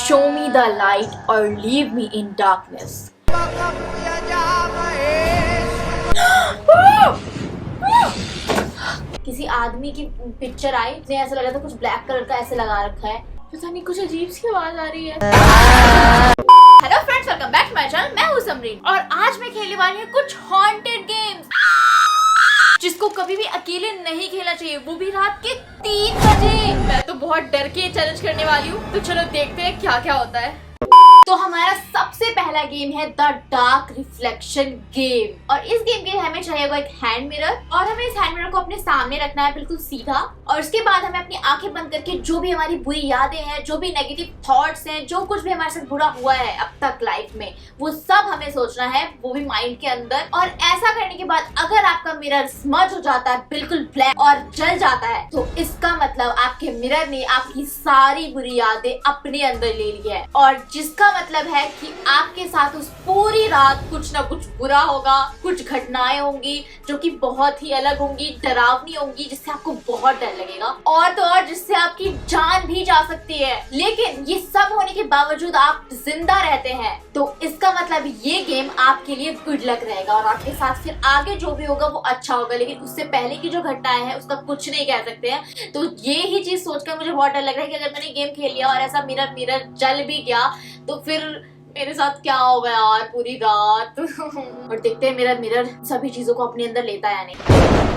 Show me the light or leave me in darkness. किसी आदमी की पिक्चर आई, मुझे ऐसा लगा था कुछ ब्लैक कलर का ऐसे लगा रखा है, पता नहीं कुछ अजीब सी आवाज आ रही है। Hello friends, welcome back to my channel. मैं हूँ समरीन और आज मैं खेलने वाली हूँ कुछ हॉन्टेड गेम्स जिसको कभी भी अकेले नहीं खेलना चाहिए, वो भी रात के 3 बजे। मैं तो बहुत डर के चैलेंज करने वाली हूँ, तो चलो देखते हैं क्या क्या होता है। तो हमारा सबसे पहला गेम है द डार्क रिफ्लेक्शन गेम और इस गेम के लिए हमें चाहिए एक हैंड मिरर और हमें इस हैंड मिरर को अपने सामने रखना है बिल्कुल सीधा, और उसके बाद हमें अपनी आंखें बंद करके जो भी हमारी बुरी यादें हैं, जो भी नेगेटिव थॉट्स हैं, जो कुछ भी हमारे साथ बुरा हुआ है अब तक लाइफ में, वो सब हमें सोचना है, वो भी माइंड के अंदर। और ऐसा करने के बाद अगर आपका मिरर स्मज हो जाता है, बिल्कुल ब्लैक और जल जाता है, तो इसका मतलब आपके मिरर ने आपकी सारी बुरी यादें अपने अंदर ले ली है, और जिसका मतलब है कि आपके साथ उस पूरी रात कुछ ना कुछ बुरा होगा, कुछ घटनाएं होंगी जो कि बहुत ही अलग होंगी, डरावनी होंगी, जिससे आपको बहुत डर लगेगा, और तो और जिससे आपकी जान भी जा सकती है। लेकिन ये सब होने के बावजूद आप जिंदा रहते हैं, तो इसका मतलब ये गेम आपके लिए गुड लक रहेगा और आपके साथ फिर आगे जो भी होगा वो अच्छा होगा। लेकिन उससे पहले की जो घटनाएं हैं उसका कुछ नहीं कह सकते हैं। तो ये ही चीज सोचकर मुझे बहुत डर लग रहा है कि अगर मैंने गेम खेल लिया और ऐसा मिरर जल भी गया तो फिर मेरे साथ क्या होगा यार पूरी रात। और देखते हैं मेरा मिरर सभी चीजों को अपने अंदर लेता है या नहीं।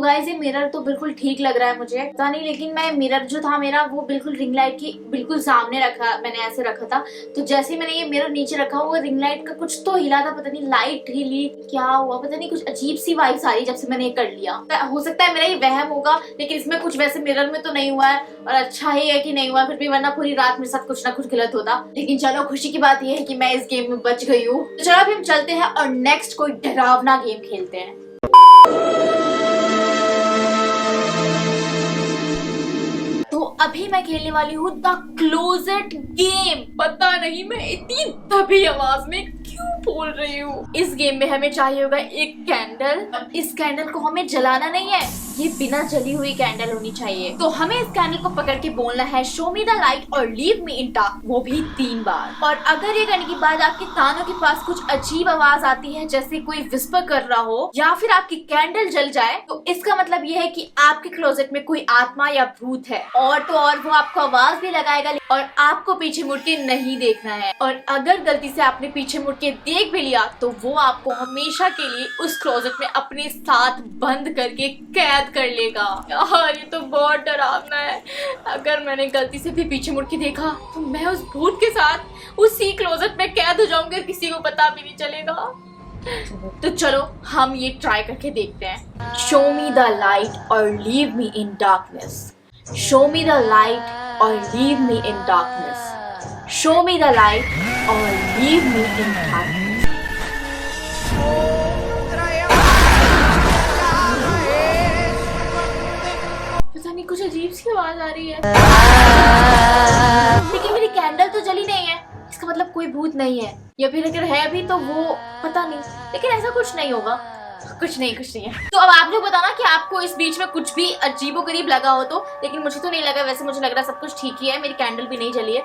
गाइस ये मिरर तो बिल्कुल ठीक लग रहा है मुझे, पता नहीं, लेकिन मैं मिरर जो था मेरा वो बिल्कुल रिंग लाइट की बिल्कुल सामने रखा, मैंने ऐसे रखा था। तो जैसे मैंने ये मिरर नीचे रखा, वो रिंग लाइट का कुछ तो हिला था, पता नहीं लाइट हिली, क्या हुआ पता नहीं, कुछ अजीब सी वाइब्स आ रही जब से मैंने ये कर लिया। हो सकता है मेरा ये वहम होगा, लेकिन इसमें कुछ वैसे मिरर में तो नहीं हुआ है, और अच्छा ही है कि नहीं हुआ फिर भी, वरना पूरी रात मेरे साथ कुछ ना कुछ गलत होता। लेकिन चलो खुशी की बात ये है कि मैं इस गेम में बच गई हूँ। तो चलो अभी हम चलते हैं और नेक्स्ट कोई डरावना गेम खेलते हैं। तो अभी मैं खेलने वाली हूँ द क्लोजेट गेम। पता नहीं मैं इतनी दबी आवाज में क्यों बोल रही हूँ। इस गेम में हमें चाहिए होगा एक कैंडल। इस कैंडल को हमें जलाना नहीं है, ये बिना जली हुई कैंडल होनी चाहिए। तो हमें इस कैंडल को पकड़ के बोलना है शो मी द लाइट और लीव मी इन डार्क, वो भी 3 बार। और अगर ये करने के बाद आपके कानों के पास कुछ अजीब आवाज आती है, जैसे कोई विस्पर कर रहा हो या फिर आपकी कैंडल जल जाए, तो इसका मतलब ये है कि आपके क्लोजेट में कोई आत्मा या भूत है। और तो और वो आपको आवाज भी लगाएगा और आपको पीछे मुड़ के नहीं देखना है। और अगर गलती से आपने पीछे मुड़ के देख भी लिया तो वो आपको हमेशा के लिए उस क्लोजेट में अपने साथ बंद करके कैद कर लेगा। यार ये तो बहुत डरावना है। अगर मैंने गलती से भी पीछे मुड़ के देखा तो मैं उस भूत के साथ उसी क्लोजेट में कैद हो जाऊंगी, किसी को पता भी नहीं चलेगा। तो चलो हम ये ट्राई करके देखते हैं। शो मी द लाइट और leave me in darkness. Show me the light or leave me in darkness. Show me the light or leave me in darkness. पता नहीं कुछ अजीब सी आवाज आ रही है, लेकिन मेरी कैंडल तो जली नहीं है, इसका मतलब कोई भूत नहीं है, या फिर अगर है भी तो वो पता नहीं, लेकिन ऐसा कुछ नहीं होगा। कुछ नहीं है। तो अब आप लोग बताना कि आपको इस बीच में कुछ भी अजीबोगरीब लगा हो तो, लेकिन मुझे तो नहीं लगा। वैसे मुझे लग रहा है सब कुछ ठीक ही है, मेरी कैंडल भी नहीं जली है।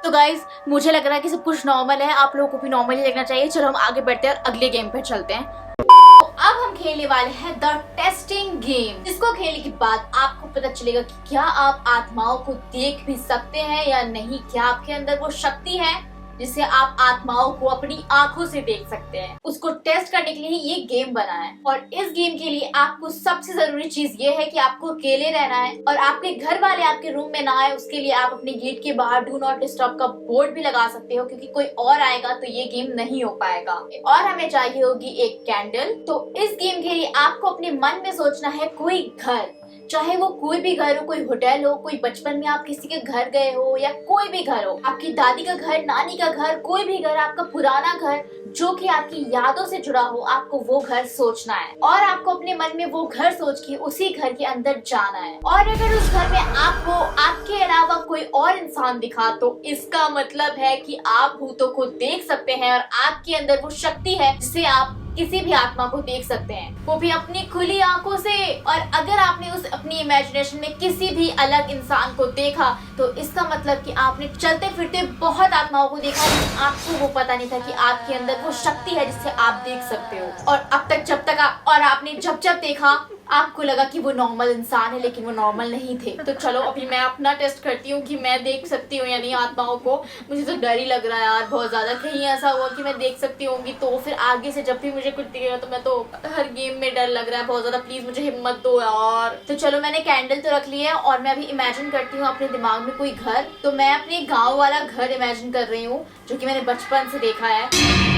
तो गाइज मुझे लग रहा है कि सब कुछ नॉर्मल है, आप लोगों को भी नॉर्मल ही लगना चाहिए। चलो हम आगे बढ़ते हैं और अगले गेम पे चलते हैं। तो अब हम खेलने वाले हैं द टेस्टिंग गेम, जिसको खेलने के बाद आपको पता चलेगा कि क्या आप आत्माओं को देख भी सकते हैं या नहीं, क्या आपके अंदर वो शक्ति है जिससे आप आत्माओं को अपनी आंखों से देख सकते हैं। उसको टेस्ट करने के लिए ये गेम बना है, और इस गेम के लिए आपको सबसे जरूरी चीज ये है कि आपको अकेले रहना है और आपके घर वाले आपके रूम में ना आए। उसके लिए आप अपने गेट के बाहर डू नॉट डिस्टर्ब का बोर्ड भी लगा सकते हो, क्योंकि कोई और आएगा तो ये गेम नहीं हो पाएगा। और हमें चाहिए होगी एक कैंडल। तो इस गेम के लिए आपको अपने मन में सोचना है कोई घर, चाहे वो कोई भी घर हो, कोई होटल हो, कोई बचपन में आप किसी के घर गए हो, या कोई भी घर हो, आपकी दादी का घर, नानी का घर, कोई भी घर, आपका पुराना घर जो कि आपकी यादों से जुड़ा हो, आपको वो घर सोचना है और आपको अपने मन में वो घर सोच के उसी घर के अंदर जाना है। और अगर उस घर में आपको आपके अलावा कोई और इंसान दिखा तो इसका मतलब है कि आप भूतों को देख सकते हैं और आपके अंदर वो शक्ति है जिससे आप किसी भी आत्मा को देख सकते हैं, वो भी अपनी खुली आंखों से। और अगर आपने उस अपनी इमेजिनेशन में किसी भी अलग इंसान को देखा तो इसका मतलब कि आपने चलते फिरते बहुत आत्माओं को देखा, लेकिन आपको वो पता नहीं था कि आपके अंदर वो शक्ति है जिससे आप देख सकते हो। और अब तक जब तक आपने जब देखा आपको लगा कि वो नॉर्मल इंसान है, लेकिन वो नॉर्मल नहीं थे। तो चलो अभी मैं अपना टेस्ट करती हूँ कि मैं देख सकती हूँ या नहीं आत्माओं को। मुझे तो डर ही लग रहा है यार बहुत ज्यादा, कहीं ऐसा हुआ कि मैं देख सकती होंगी तो फिर आगे से जब भी मुझे कुछ दिखेगा तो मैं तो हर गेम में डर लग रहा है बहुत ज्यादा। प्लीज मुझे हिम्मत दो यार। तो चलो मैंने कैंडल तो रख ली है और मैं अभी इमेजिन करती हूँ अपने दिमाग में कोई घर। तो मैं अपने गाँव वाला घर इमेजिन कर रही हूँ जो कि मैंने बचपन से देखा है।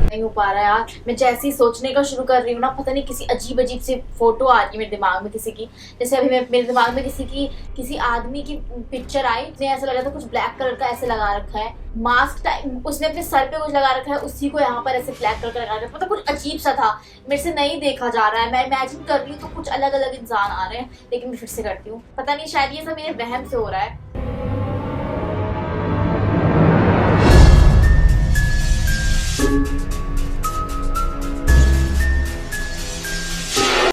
नहीं हो पा रहा है यार। मैं जैसे ही सोचने का शुरू कर रही हूँ ना, पता नहीं किसी अजीब अजीब सी फोटो आ रही है मेरे दिमाग में किसी की। जैसे अभी मेरे दिमाग में किसी आदमी की पिक्चर आई, मुझे ऐसा लगा था कुछ ब्लैक कलर का ऐसे लगा रखा है, मास्क टाइप, उसने अपने सर पे कुछ लगा रखा है, उसी को यहाँ पर ऐसे ब्लैक कलर का लगा रखा है। मतलब कुछ अजीब सा था, मेरे से नहीं देखा जा रहा है। मैं इमेजिन कर रही हूँ तो कुछ अलग अलग इंसान आ रहे हैं, लेकिन मैं फिर से करती हूँ, पता नहीं शायद ये सब मेरे वहम से हो रहा है।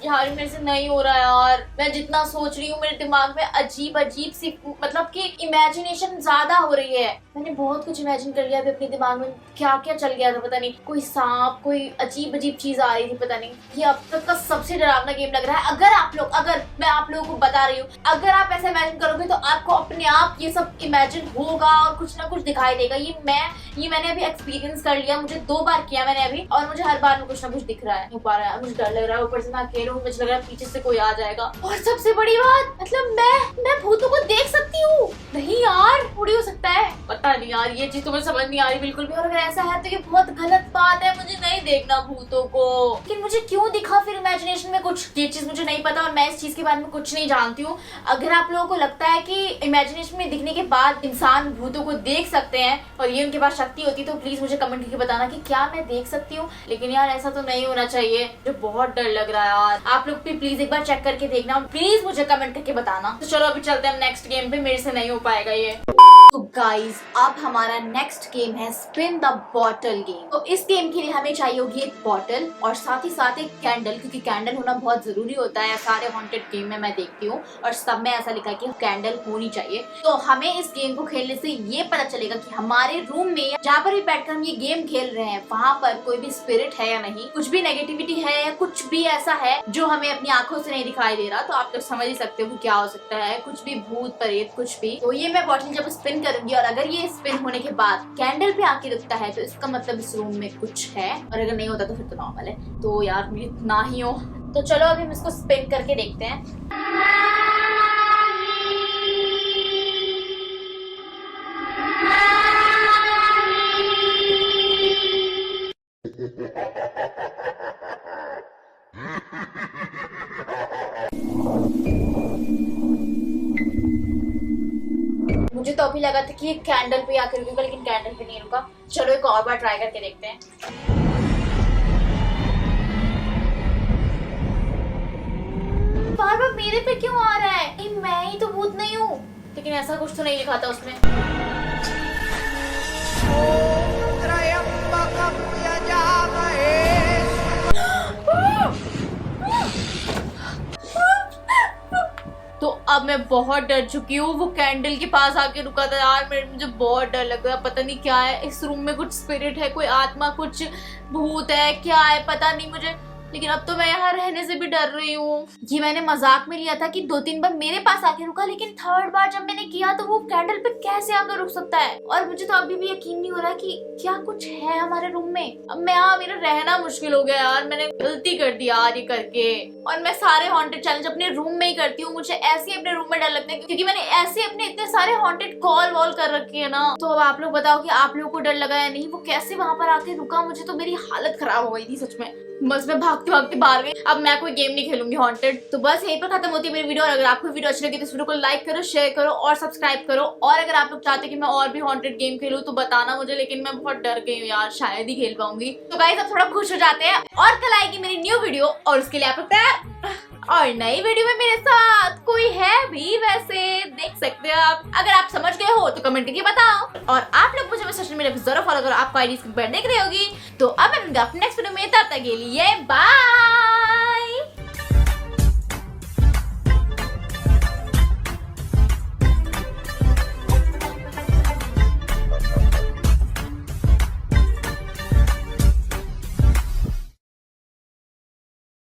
यार मेरे से नहीं हो रहा यार। मैं जितना सोच रही हूँ मेरे दिमाग में अजीब अजीब सी मतलब कि इमेजिनेशन ज्यादा हो रही है। मैंने बहुत कुछ इमेजिन कर लिया अभी अपने दिमाग में, क्या क्या चल गया था पता नहीं। कोई सांप, कोई अजीब अजीब चीज आ रही थी, पता नहीं। ये अब तक का सबसे डरावना गेम लग रहा है। अगर मैं आप लोगों को बता रही हूँ, अगर आप ऐसे इमेजिन करोगे तो आपको अपने आप ये सब इमेजिन होगा और कुछ ना कुछ दिखाई देगा। ये मैंने अभी एक्सपीरियंस कर लिया, मुझे 2 बार किया मैंने अभी, और मुझे हर बार में कुछ ना कुछ दिख रहा है। नहीं पा रहा है, मुझे डर लग रहा है, ऊपर से मैं अकेले हूँ, मुझे लग रहा है पीछे से कोई आ जाएगा। और सबसे बड़ी बात, मतलब मैं भूतों को देख सकती हूँ? नहीं यार, थोड़ी हो सकता है, पता नहीं यार, ये चीज तो मुझे समझ नहीं आ रही बिल्कुल भी। और अगर ऐसा है तो ये बहुत गलत बात है, मुझे नहीं देखना भूतों को। लेकिन मुझे क्यों दिखा फिर इमेजिनेशन में कुछ, ये चीज मुझे नहीं पता और मैं इस चीज के बारे में कुछ नहीं जानती हूँ। अगर आप लोगों को लगता है कि इमेजिनेशन में दिखने के बाद इंसान भूतों को देख सकते हैं और ये उनके पास शक्ति होती है, तो प्लीज मुझे कमेंट करके बताना कि क्या मैं देख सकती हूँ। लेकिन यार ऐसा तो नहीं होना चाहिए, मुझे बहुत डर लग रहा है यार। आप लोग भी प्लीज एक बार चेक करके देखना, प्लीज मुझे कमेंट करके बताना। तो चलो अभी चलते हैं हम नेक्स्ट गेम पे, मेरे से नहीं हो पाएगा ये। तो गाइज अब हमारा नेक्स्ट गेम है स्पिन द बॉटल गेम। तो इस गेम के लिए हमें चाहिए होगी एक बॉटल और साथ ही साथ एक कैंडल, क्योंकि कैंडल होना बहुत जरूरी होता है सारे हॉन्टेड गेम में, मैं देखती हूँ और सब में ऐसा लिखा है कि कैंडल होनी चाहिए। तो हमें इस गेम को खेलने से ये पता चलेगा कि हमारे रूम में जहाँ पर भी बैठकर हम ये गेम खेल रहे हैं वहाँ पर कोई भी स्पिरिट है या नहीं, कुछ भी नेगेटिविटी है या कुछ भी ऐसा है जो हमें अपनी आंखों से नहीं दिखाई दे रहा। तो आप लोग समझ ही सकते हो कि क्या हो सकता है, कुछ भी भूत प्रेत कुछ भी। तो ये मैं बॉटल जब स्पिन करूंगी और अगर ये स्पिन होने के बाद कैंडल पे आके रुकता है तो इसका मतलब इस रूम में कुछ है, और अगर नहीं होता तो फिर तो नॉर्मल है। तो यार मुझे इतना ही हो, तो चलो अभी हम इसको स्पिन करके देखते हैं। मुझे तो अभी लगा था कि ये कैंडल पे आकर रुकेगा, लेकिन कैंडल पे नहीं रुका। चलो एक और बार ट्राई करके देखते हैं। बार बार मेरे पे क्यों आ रहा है? मैं ही तो भूत नहीं हूँ, लेकिन ऐसा कुछ तो नहीं लिखा था उसमें। तो अब मैं बहुत डर चुकी हूँ। वो कैंडल के पास आके रुका था यार, मुझे बहुत डर लग रहा है। पता नहीं क्या है इस रूम में, कुछ स्पिरिट है, कोई आत्मा, कुछ भूत है, क्या है पता नहीं मुझे। लेकिन अब तो मैं यहाँ रहने से भी डर रही हूँ। ये मैंने मजाक में लिया था कि 2-3 बार मेरे पास आके रुका, लेकिन 3rd बार जब मैंने किया तो वो कैंडल पे कैसे आकर रुक सकता है? और मुझे तो अभी भी यकीन नहीं हो रहा कि क्या कुछ है हमारे रूम में। अब मैं यहाँ, मेरा रहना मुश्किल हो गया यार, मैंने गलती कर दी यार ये करके। और मैं सारे हॉन्टेड चैलेंज अपने रूम में ही करती हूँ, मुझे ऐसे ही अपने रूम में डर लगता है क्योंकि मैंने ऐसे अपने इतने सारे हॉन्टेड कॉल वॉल कर रखे है ना। तो अब आप लोग बताओ कि आप लोगों को डर लगा या नहीं? वो कैसे वहां पर आके रुका? मुझे तो मेरी हालत खराब हो गई थी सच में। बस मैं भाग भागती भागती बाहर गई। अब मैं कोई गेम नहीं खेलूंगी हॉन्टेड। तो बस यहीं पर खत्म होती है मेरी वीडियो। और अगर आपको वीडियो अच्छी लगी तो इस वीडियो को लाइक करो, शेयर करो और सब्सक्राइब करो। और अगर आप लोग चाहते हो कि मैं और भी हॉन्टेड गेम खेलूं तो बताना मुझे, लेकिन मैं बहुत डर गई हूँ यार, शायद ही खेल पाऊंगी। तो गाइस अब थोड़ा खुश हो जाते हैं और कल आएगी मेरी न्यू वीडियो और उसके लिए आप लोग तैयार। और नई वीडियो में मेरे साथ कोई है भी, वैसे देख सकते हो आप। अगर आप समझ गए हो तो कमेंट करके बताओ। और आप लोग मुझे सोशल मीडिया पे जरूर फॉलो करो, आपको आईडी देख रही होगी। तो अब मैं मिलूंगा नेक्स्ट वीडियो में, तब तक के लिए बाय।